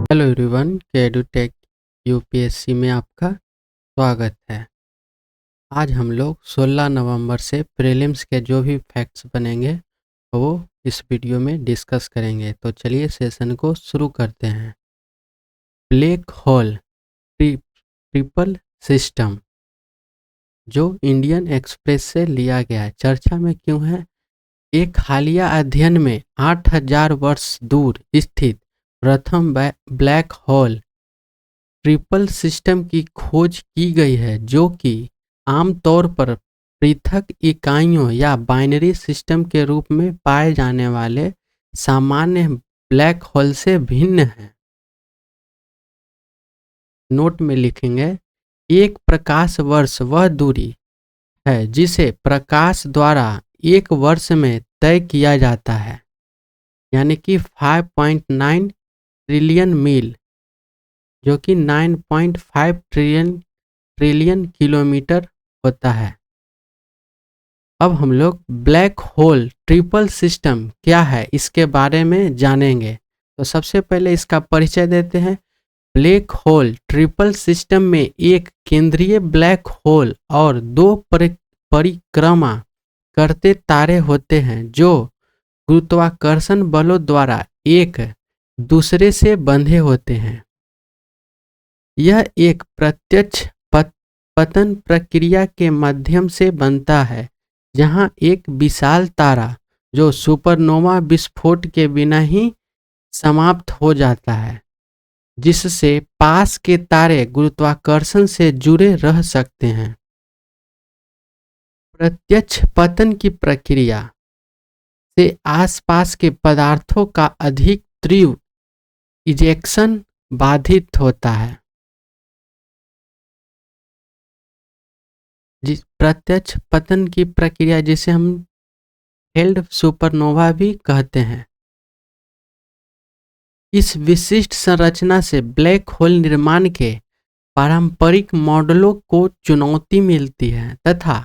Hello everyone, edutech UPSC में आपका स्वागत है। आज हम लोग 16 नवंबर से प्रीलिम्स के जो भी फैक्ट्स बनेंगे वो इस वीडियो में डिस्कस करेंगे। तो चलिए सेशन को शुरू करते हैं। ब्लैक होल ट्रिपल सिस्टम जो इंडियन एक्सप्रेस से लिया गया है, चर्चा में क्यों है? एक हालिया अध्ययन में 8000 वर्ष दूर स्थित प्रथम ब्लैक होल ट्रिपल सिस्टम की खोज की गई है, जो कि आमतौर पर पृथक इकाइयों या बाइनरी सिस्टम के रूप में पाए जाने वाले सामान्य ब्लैक होल से भिन्न है। नोट में लिखेंगे, एक प्रकाश वर्ष वह दूरी है जिसे प्रकाश द्वारा एक वर्ष में तय किया जाता है, यानी कि 5.9 ट्रिलियन मील, जो कि 9.5 ट्रिलियन किलोमीटर होता है। अब हम लोग ब्लैक होल ट्रिपल सिस्टम क्या है इसके बारे में जानेंगे। तो सबसे पहले इसका परिचय देते हैं। ब्लैक होल ट्रिपल सिस्टम में एक केंद्रीय ब्लैक होल और दो परिक्रमा करते तारे होते हैं जो गुरुत्वाकर्षण बलों द्वारा एक दूसरे से बंधे होते हैं। यह एक प्रत्यक्ष पतन प्रक्रिया के माध्यम से बनता है, जहां एक विशाल तारा जो सुपरनोवा विस्फोट के बिना ही समाप्त हो जाता है, जिससे पास के तारे गुरुत्वाकर्षण से जुड़े रह सकते हैं। प्रत्यक्ष पतन की प्रक्रिया से आसपास के पदार्थों का अधिक तीव्र इजेक्शन बाधित होता है। जिस प्रत्यक्ष पतन की प्रक्रिया जिसे हम हेल्ड सुपरनोवा भी कहते हैं। इस विशिष्ट संरचना से ब्लैक होल निर्माण के पारंपरिक मॉडलों को चुनौती मिलती है तथा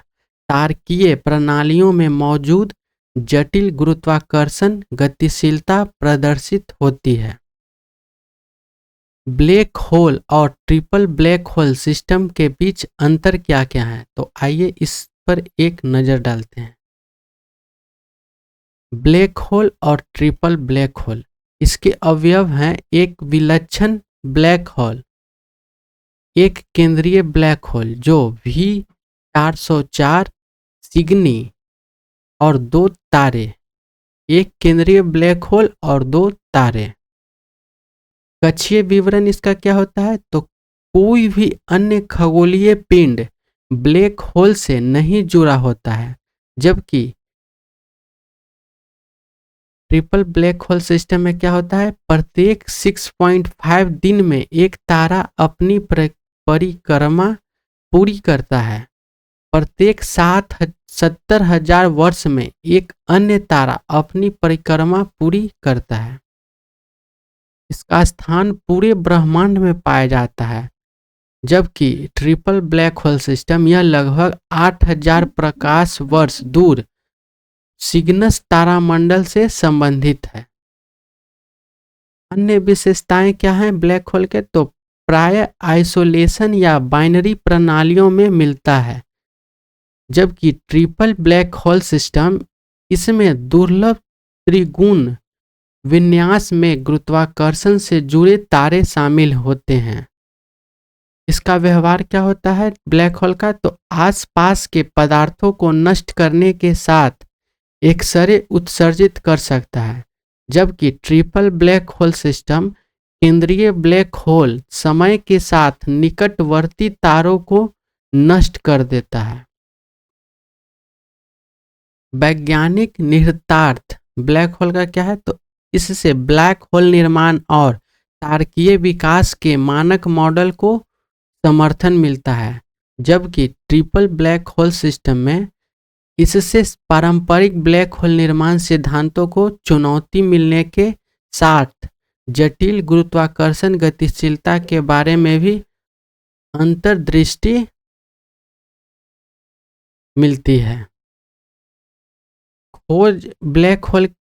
तारकीय प्रणालियों में मौजूद जटिल गुरुत्वाकर्षण गतिशीलता प्रदर्शित होती है। ब्लैक होल और ट्रिपल ब्लैक होल सिस्टम के बीच अंतर क्या क्या है, तो आइए इस पर एक नज़र डालते हैं। ब्लैक होल और ट्रिपल ब्लैक होल, इसके अवयव हैं एक विलक्षण ब्लैक होल, एक केंद्रीय ब्लैक होल जो V404 सिग्नी और दो तारे, एक केंद्रीय ब्लैक होल और दो तारे। कक्षीय विवरण इसका क्या होता है, तो कोई भी अन्य खगोलीय पिंड ब्लैक होल से नहीं जुड़ा होता है, जबकि ट्रिपल ब्लैक होल सिस्टम में क्या होता है, प्रत्येक 6.5 दिन में एक तारा अपनी परिक्रमा पूरी करता है। प्रत्येक 70,000 वर्ष में एक अन्य तारा अपनी परिक्रमा पूरी करता है। इसका स्थान पूरे ब्रह्मांड में पाया जाता है, जबकि ट्रिपल ब्लैक होल सिस्टम यह लगभग 8000 प्रकाश वर्ष दूर सिग्नस तारामंडल से संबंधित है। अन्य विशेषताएं क्या हैं ब्लैक होल के, तो प्राय आइसोलेशन या बाइनरी प्रणालियों में मिलता है, जबकि ट्रिपल ब्लैक होल सिस्टम इसमें दुर्लभ त्रिगुण विन्यास में गुरुत्वाकर्षण से जुड़े तारे शामिल होते हैं। इसका व्यवहार क्या होता है ब्लैक होल का, तो आसपास के पदार्थों को नष्ट करने के साथ एक्सरे उत्सर्जित कर सकता है, जबकि ट्रिपल ब्लैक होल सिस्टम केंद्रीय ब्लैक होल समय के साथ निकटवर्ती तारों को नष्ट कर देता है। वैज्ञानिक निहितार्थ ब्लैक होल का क्या है, तो इससे ब्लैक होल निर्माण और तारकीय विकास के मानक मॉडल को समर्थन मिलता है, जबकि ट्रिपल ब्लैक होल सिस्टम में इससे पारंपरिक ब्लैक होल निर्माण सिद्धांतों को चुनौती मिलने के साथ जटिल गुरुत्वाकर्षण गतिशीलता के बारे में भी अंतर्दृष्टि मिलती है। खोज ब्लैक होल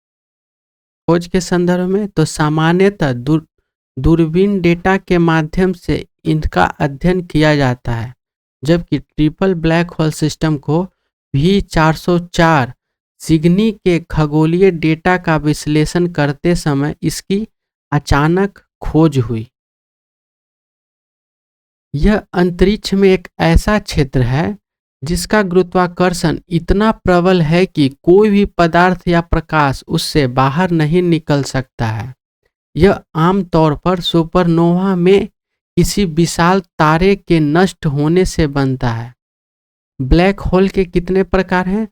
खोज के संदर्भ में, तो सामान्यतः दूरबीन डेटा के माध्यम से इनका अध्ययन किया जाता है, जबकि ट्रिपल ब्लैक होल सिस्टम को भी 404 सिग्नी के खगोलीय डेटा का विश्लेषण करते समय इसकी अचानक खोज हुई। यह अंतरिक्ष में एक ऐसा क्षेत्र है जिसका गुरुत्वाकर्षण इतना प्रबल है कि कोई भी पदार्थ या प्रकाश उससे बाहर नहीं निकल सकता है। यह आमतौर पर सुपरनोवा में किसी विशाल तारे के नष्ट होने से बनता है। ब्लैक होल के कितने प्रकार हैं,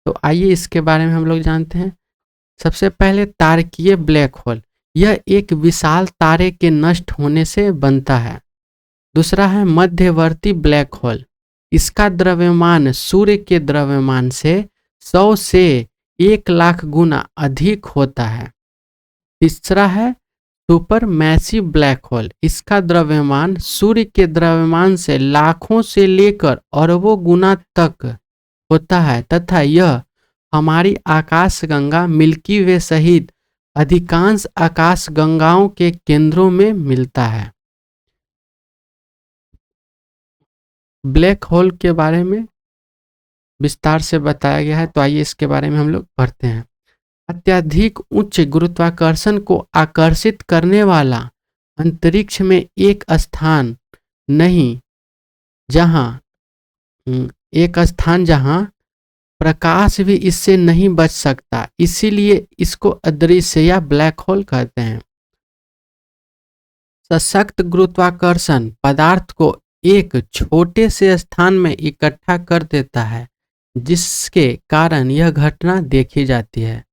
तो आइए इसके बारे में हम लोग जानते हैं। सबसे पहले तारकीय ब्लैक होल, यह एक विशाल तारे के नष्ट होने से बनता है। दूसरा है मध्यवर्ती ब्लैक होल, इसका द्रव्यमान सूर्य के द्रव्यमान से 100 से 1 लाख गुना अधिक होता है। तीसरा है सुपर मैसिव ब्लैक होल, इसका द्रव्यमान सूर्य के द्रव्यमान से लाखों से लेकर अरबों गुना तक होता है तथा यह हमारी आकाशगंगा मिल्की वे सहित अधिकांश आकाशगंगाओं के केंद्रों में मिलता है। ब्लैक होल के बारे में विस्तार से बताया गया है, तो आइए इसके बारे में हम लोग पढ़ते हैं। अत्यधिक उच्च गुरुत्वाकर्षण को आकर्षित करने वाला अंतरिक्ष में एक स्थान नहीं जहां प्रकाश भी इससे नहीं बच सकता, इसीलिए इसको अदृश्य या ब्लैक होल कहते हैं। सशक्त गुरुत्वाकर्षण पदार्थ को एक छोटे से स्थान में इकट्ठा कर देता है, जिसके कारण यह घटना देखी जाती है।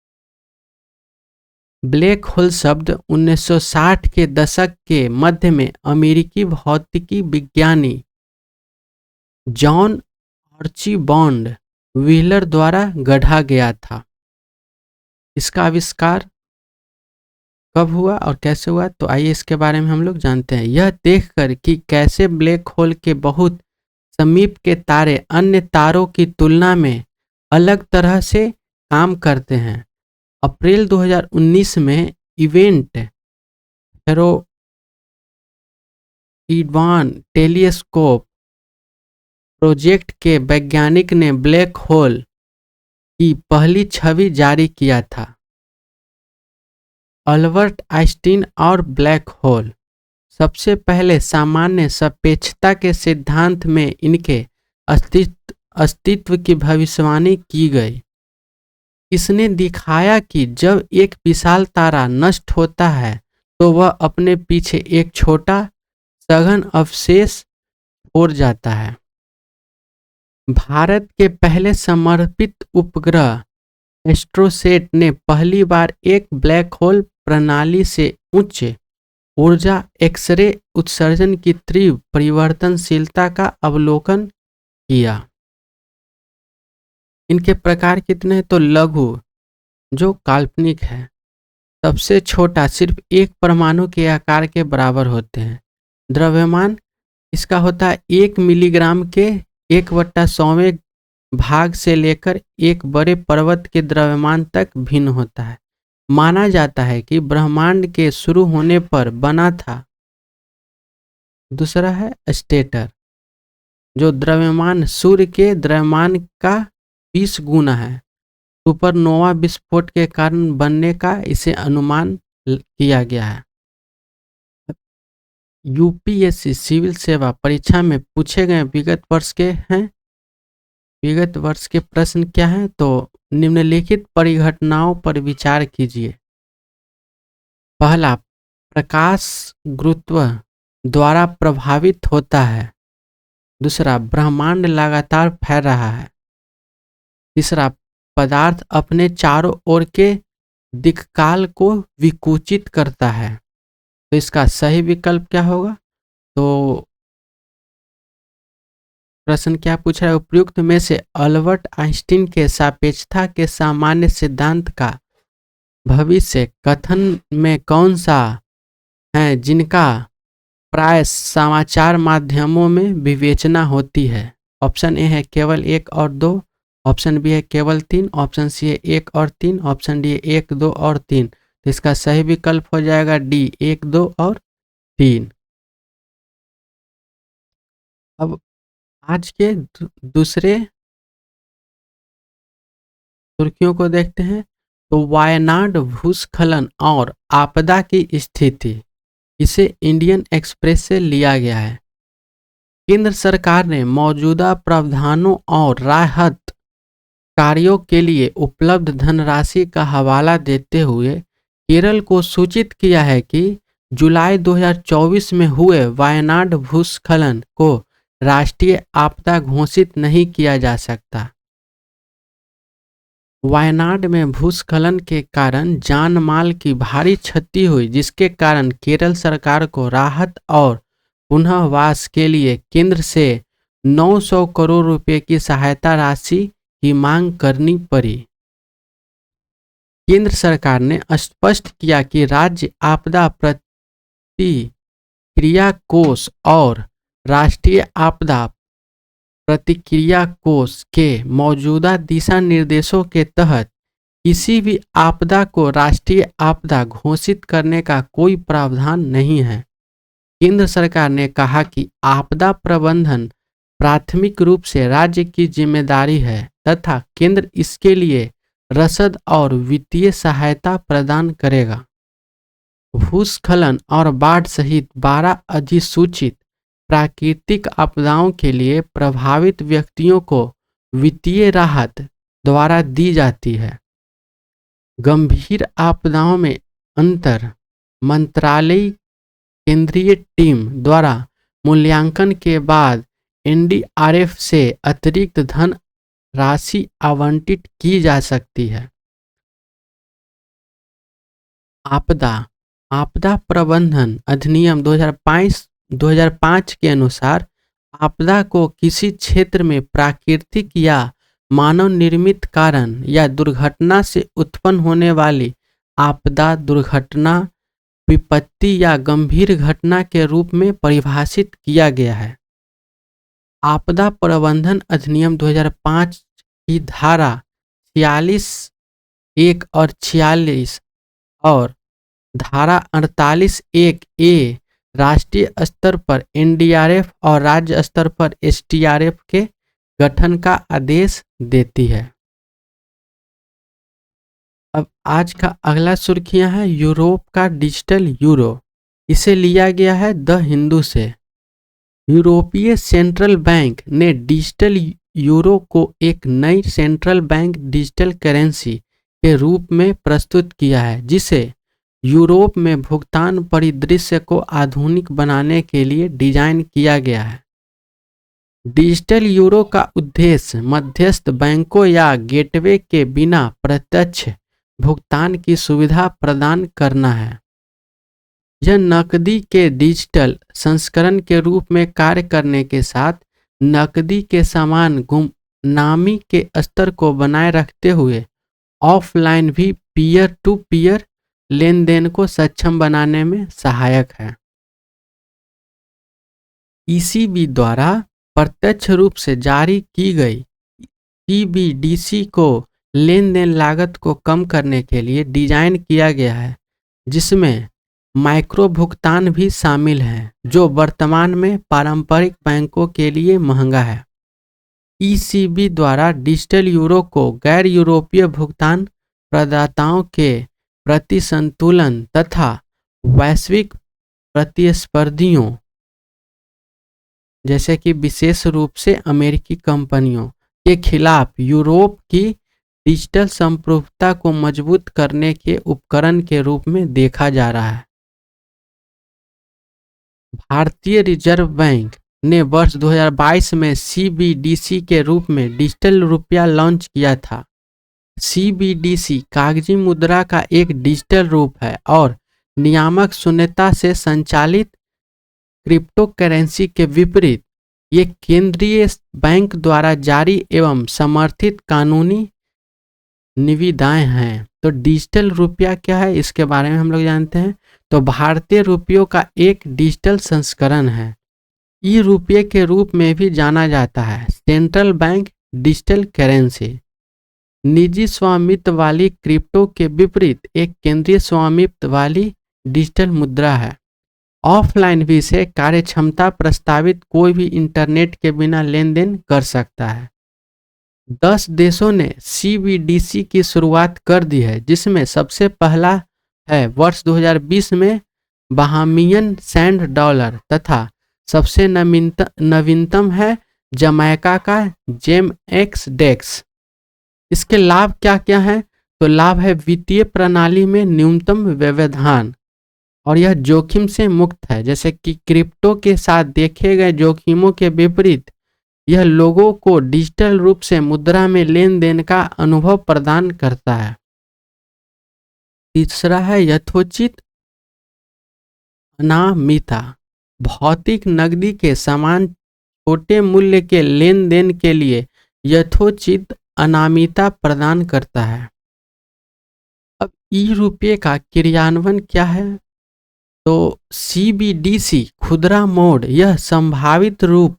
ब्लैक होल शब्द 1960 के दशक के मध्य में अमेरिकी भौतिकी विज्ञानी जॉन आर्चीबॉन्ड व्हीलर द्वारा गढ़ा गया था। इसका आविष्कार कब हुआ और कैसे हुआ, तो आइए इसके बारे में हम लोग जानते हैं। यह देखकर कि कैसे ब्लैक होल के बहुत समीप के तारे अन्य तारों की तुलना में अलग तरह से काम करते हैं, अप्रैल 2019 में इवेंट हेरोइडवान टेलीस्कोप प्रोजेक्ट के वैज्ञानिक ने ब्लैक होल की पहली छवि जारी किया था। अल्बर्ट आइंस्टीन और ब्लैक होल, सबसे पहले सामान्य सापेक्षता के सिद्धांत में इनके अस्तित्व की भविष्यवाणी की गई। इसने दिखाया कि जब एक विशाल तारा नष्ट होता है तो वह अपने पीछे एक छोटा सघन अवशेष छोड़ जाता है। भारत के पहले समर्पित उपग्रह एस्ट्रोसेट ने पहली बार एक ब्लैक होल प्रणाली से उच्च ऊर्जा एक्सरे उत्सर्जन की तीव्र परिवर्तनशीलता का अवलोकन किया। इनके प्रकार कितने हैं, तो लघु जो काल्पनिक है, सबसे छोटा सिर्फ एक परमाणु के आकार के बराबर होते हैं। द्रव्यमान इसका होता है 1 मिलीग्राम के 1/100वें भाग से लेकर एक बड़े पर्वत के द्रव्यमान तक भिन्न होता है। माना जाता है कि ब्रह्मांड के शुरू होने पर बना था। दूसरा है स्टेटर, जो द्रव्यमान सूर्य के द्रव्यमान का 20 गुना है। सुपरनोवा विस्फोट के कारण बनने का इसे अनुमान किया गया है। यूपीएससी सिविल सेवा परीक्षा में पूछे गए विगत वर्ष के प्रश्न क्या हैं, तो निम्नलिखित परिघटनाओं पर विचार कीजिए। पहला, प्रकाश गुरुत्व द्वारा प्रभावित होता है। दूसरा, ब्रह्मांड लगातार फैल रहा है। तीसरा, पदार्थ अपने चारों ओर के दिक्काल को विकुचित करता है। तो इसका सही विकल्प क्या होगा, तो प्रश्न क्या पूछ रहा है, उपयुक्त में से अल्बर्ट आइंस्टीन के सापेक्षता के सामान्य सिद्धांत का भविष्य कथन में कौन सा है जिनका प्राय समाचार माध्यमों में विवेचना होती है। ऑप्शन ए है केवल 1 और 2, ऑप्शन बी है केवल 3, ऑप्शन सी है 1 और 3, ऑप्शन डी है 1, 2 और 3। तो इसका सही विकल्प हो जाएगा डी 1, 2 और 3। अब आज के दूसरे सुर्खियों को देखते हैं। तो वायनाड भूस्खलन और आपदा की स्थिति, इसे इंडियन एक्सप्रेस से लिया गया है। केंद्र सरकार ने मौजूदा प्रावधानों और राहत कार्यों के लिए उपलब्ध धनराशि का हवाला देते हुए केरल को सूचित किया है कि जुलाई 2024 में हुए वायनाड भूस्खलन को राष्ट्रीय आपदा घोषित नहीं किया जा सकता। वायनाड में भूस्खलन के कारण जान माल की भारी क्षति हुई, जिसके कारण केरल सरकार को राहत और पुनर्वास के लिए केंद्र से 900 करोड़ रुपए की सहायता राशि की मांग करनी पड़ी। केंद्र सरकार ने स्पष्ट किया कि राज्य आपदा प्रतिक्रिया कोष और राष्ट्रीय आपदा प्रतिक्रिया कोष के मौजूदा दिशा निर्देशों के तहत किसी भी आपदा को राष्ट्रीय आपदा घोषित करने का कोई प्रावधान नहीं है। केंद्र सरकार ने कहा कि आपदा प्रबंधन प्राथमिक रूप से राज्य की जिम्मेदारी है तथा केंद्र इसके लिए रसद और वित्तीय सहायता प्रदान करेगा। भूस्खलन और बाढ़ सहित 12 अधिसूचित प्राकृतिक आपदाओं के लिए प्रभावित व्यक्तियों को वित्तीय राहत द्वारा दी जाती है। गंभीर आपदाओं में अंतर मंत्रालयी केंद्रीय टीम द्वारा मूल्यांकन के बाद एनडीआरएफ से अतिरिक्त धन राशि आवंटित की जा सकती है। आपदा प्रबंधन अधिनियम 2005 के अनुसार आपदा को किसी क्षेत्र में प्राकृतिक या मानव निर्मित कारण या दुर्घटना से उत्पन्न होने वाली आपदा, दुर्घटना, विपत्ति या गंभीर घटना के रूप में परिभाषित किया गया है। आपदा प्रबंधन अधिनियम 2005 की धारा 46(1) और 46 और धारा 48(1)(a) राष्ट्रीय स्तर पर एनडीआरएफ और राज्य स्तर पर एसडीआरएफ के गठन का आदेश देती है। अब आज का अगला सुर्खियां है यूरोप का डिजिटल यूरो, इसे लिया गया है द हिंदू से। यूरोपीय सेंट्रल बैंक ने डिजिटल यूरो को एक नई सेंट्रल बैंक डिजिटल करेंसी के रूप में प्रस्तुत किया है, जिसे यूरोप में भुगतान परिदृश्य को आधुनिक बनाने के लिए डिजाइन किया गया है। डिजिटल यूरो का उद्देश्य मध्यस्थ बैंकों या गेटवे के बिना प्रत्यक्ष भुगतान की सुविधा प्रदान करना है। यह नकदी के डिजिटल संस्करण के रूप में कार्य करने के साथ नकदी के समान गुमनामी के स्तर को बनाए रखते हुए ऑफलाइन भी पीयर टू पीयर लेन देन को सक्षम बनाने में सहायक है। ईसीबी द्वारा प्रत्यक्ष रूप से जारी की गई सीबीडीसी को लेन देन लागत को कम करने के लिए डिजाइन किया गया है, जिसमें माइक्रो भुगतान भी शामिल है, जो वर्तमान में पारंपरिक बैंकों के लिए महंगा है। ईसीबी द्वारा डिजिटल यूरो को गैर यूरोपीय भुगतान प्रदाताओं के प्रति संतुलन तथा वैश्विक प्रतिस्पर्धियों जैसे कि विशेष रूप से अमेरिकी कंपनियों के खिलाफ यूरोप की डिजिटल संप्रभुता को मजबूत करने के उपकरण के रूप में देखा जा रहा है। भारतीय रिजर्व बैंक ने वर्ष 2022 में सीबीडीसी के रूप में डिजिटल रुपया लॉन्च किया था। सीबीडीसी कागजी मुद्रा का एक डिजिटल रूप है और नियामक शून्यता से संचालित क्रिप्टो करेंसी के विपरीत ये केंद्रीय बैंक द्वारा जारी एवं समर्थित कानूनी निविदाएं हैं। तो डिजिटल रुपया क्या है, इसके बारे में हम लोग जानते हैं। तो भारतीय रुपयों का एक डिजिटल संस्करण है। ई रुपये के रूप में भी जाना जाता है। सेंट्रल बैंक डिजिटल करेंसी निजी स्वामित्व वाली क्रिप्टो के विपरीत एक केंद्रीय स्वामित्व वाली डिजिटल मुद्रा है ऑफलाइन भी से कार्यक्षमता प्रस्तावित कोई भी इंटरनेट के बिना लेन देन कर सकता है। 10 देशों ने सीबीडीसी की शुरुआत कर दी है, जिसमें सबसे पहला है वर्ष 2020 में बहामियन सैंड डॉलर तथा सबसे नवीनतम है जमैका का जेम एक्स डेक्स। इसके लाभ क्या क्या हैं? तो लाभ है वित्तीय प्रणाली में न्यूनतम व्यवधान और यह जोखिम से मुक्त है। जैसे कि क्रिप्टो के साथ देखे गए जोखिमों के विपरीत यह लोगों को डिजिटल रूप से मुद्रा में लेन देन का अनुभव प्रदान करता है। तीसरा है यथोचित अनामिता। भौतिक नकदी के समान छोटे मूल्य के लेन देन के लिए यथोचित अनामिता प्रदान करता है। अब ई रुपये का क्रियान्वयन क्या है? तो सीबीडीसी खुदरा मोड यह संभावित रूप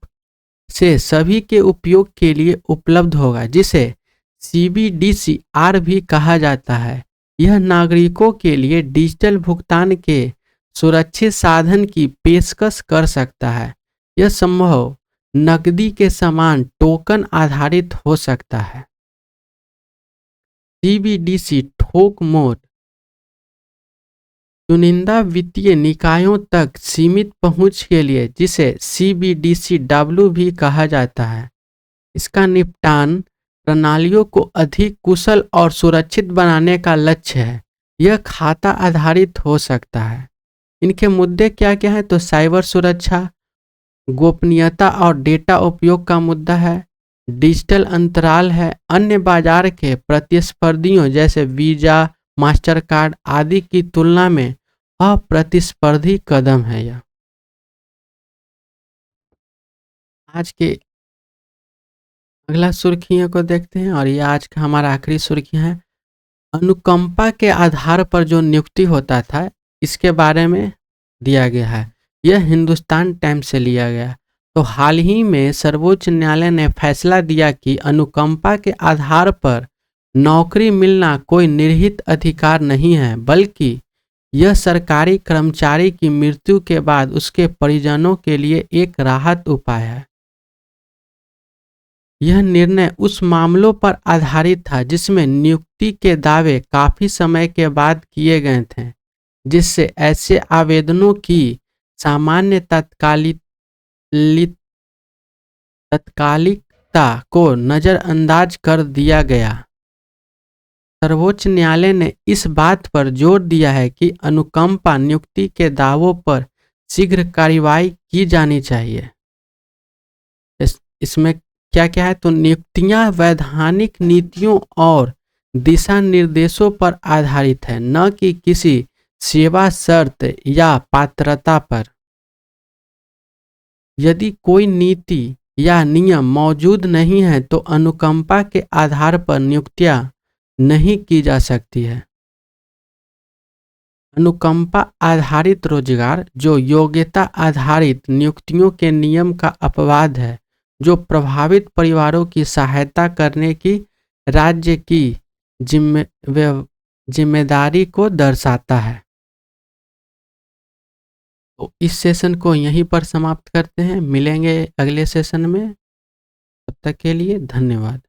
से सभी के उपयोग के लिए उपलब्ध होगा, जिसे सीबीडीसी आर भी कहा जाता है। यह नागरिकों के लिए डिजिटल भुगतान के सुरक्षित साधन की पेशकश कर सकता है। यह संभव नकदी के समान टोकन आधारित हो सकता है। सीबीडीसी थोक मोड चुनिंदा वित्तीय निकायों तक सीमित पहुंच के लिए, जिसे सीबीडीसी डब्ल्यू भी कहा जाता है। इसका निपटान प्रणालियों को अधिक कुशल और सुरक्षित बनाने का लक्ष्य है। यह खाता आधारित हो सकता है। इनके मुद्दे क्या क्या हैं? तो साइबर सुरक्षा, गोपनीयता और डेटा उपयोग का मुद्दा है। डिजिटल अंतराल है। अन्य बाजार के प्रतिस्पर्धियों जैसे वीजा, मास्टर कार्ड आदि की तुलना में अप्रतिस्पर्धी कदम है यह। आज के अगला सुर्खियों को देखते हैं और ये आज का हमारा आखिरी सुर्खियां है। अनुकंपा के आधार पर जो नियुक्ति होता था, इसके बारे में दिया गया है। यह हिंदुस्तान टाइम्स से लिया गया। तो हाल ही में सर्वोच्च न्यायालय ने फैसला दिया कि अनुकंपा के आधार पर नौकरी मिलना कोई निहित अधिकार नहीं है, बल्कि यह सरकारी कर्मचारी की मृत्यु के बाद उसके परिजनों के लिए एक राहत उपाय है। यह निर्णय उस मामलों पर आधारित था जिसमें नियुक्ति के दावे काफी समय के बाद किए गए थे, जिससे ऐसे आवेदनों की सामान्य तात्कालिकता को नजरअंदाज कर दिया गया। सर्वोच्च न्यायालय ने इस बात पर जोर दिया है कि अनुकंपा नियुक्ति के दावों पर शीघ्र कार्रवाई की जानी चाहिए। इसमें क्या क्या है? तो नियुक्तियां वैधानिक नीतियों और दिशा निर्देशों पर आधारित है, न कि किसी सेवा शर्त या पात्रता पर। यदि कोई नीति या नियम मौजूद नहीं है तो अनुकंपा के आधार पर नियुक्तियां नहीं की जा सकती है। अनुकंपा आधारित रोजगार जो योग्यता आधारित नियुक्तियों के नियम का अपवाद है, जो प्रभावित परिवारों की सहायता करने की राज्य की जिम्मेदारी को दर्शाता है। तो इस सेशन को यहीं पर समाप्त करते हैं। मिलेंगे अगले सेशन में। तब तक के लिए धन्यवाद।